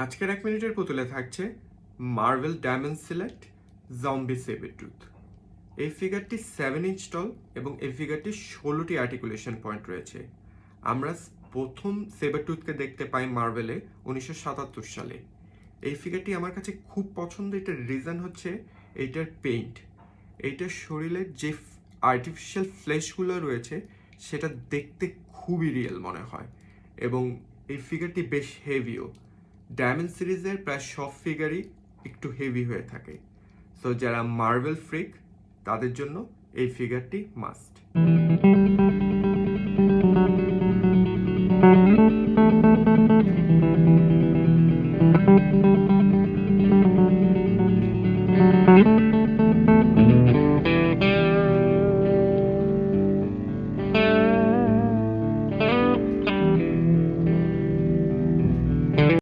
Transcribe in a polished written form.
আজকের 1 মিনিটের পুতুলে থাকছে মার্ভেল ডায়মন্ড সিলেক্ট জম্বি সেবারটুথ। এই ফিগারটি 7 ইঞ্চ টল এবং এই ফিগারটি 16টি আর্টিকুলেশন পয়েন্ট রয়েছে। আমরা প্রথম সেবারটুথকে দেখতে পাই মার্ভেলে 1977 সালে। এই ফিগারটি আমার কাছে খুব পছন্দ। এটার রিজন হচ্ছে এইটার পেইন্ট। এইটার শরীরের যে আর্টিফিশিয়াল ফ্লেশগুলো রয়েছে সেটা দেখতে খুবই রিয়েল মনে হয় এবং এই ফিগারটি বেশ হেভিও। ডায়মন্ড সিরিজের প্রায় সব ফিগারই একটু হেভি হয়ে থাকে, সো যারা মার্ভেল ফ্রিক তাদের জন্য এই ফিগারটি মাস্ট।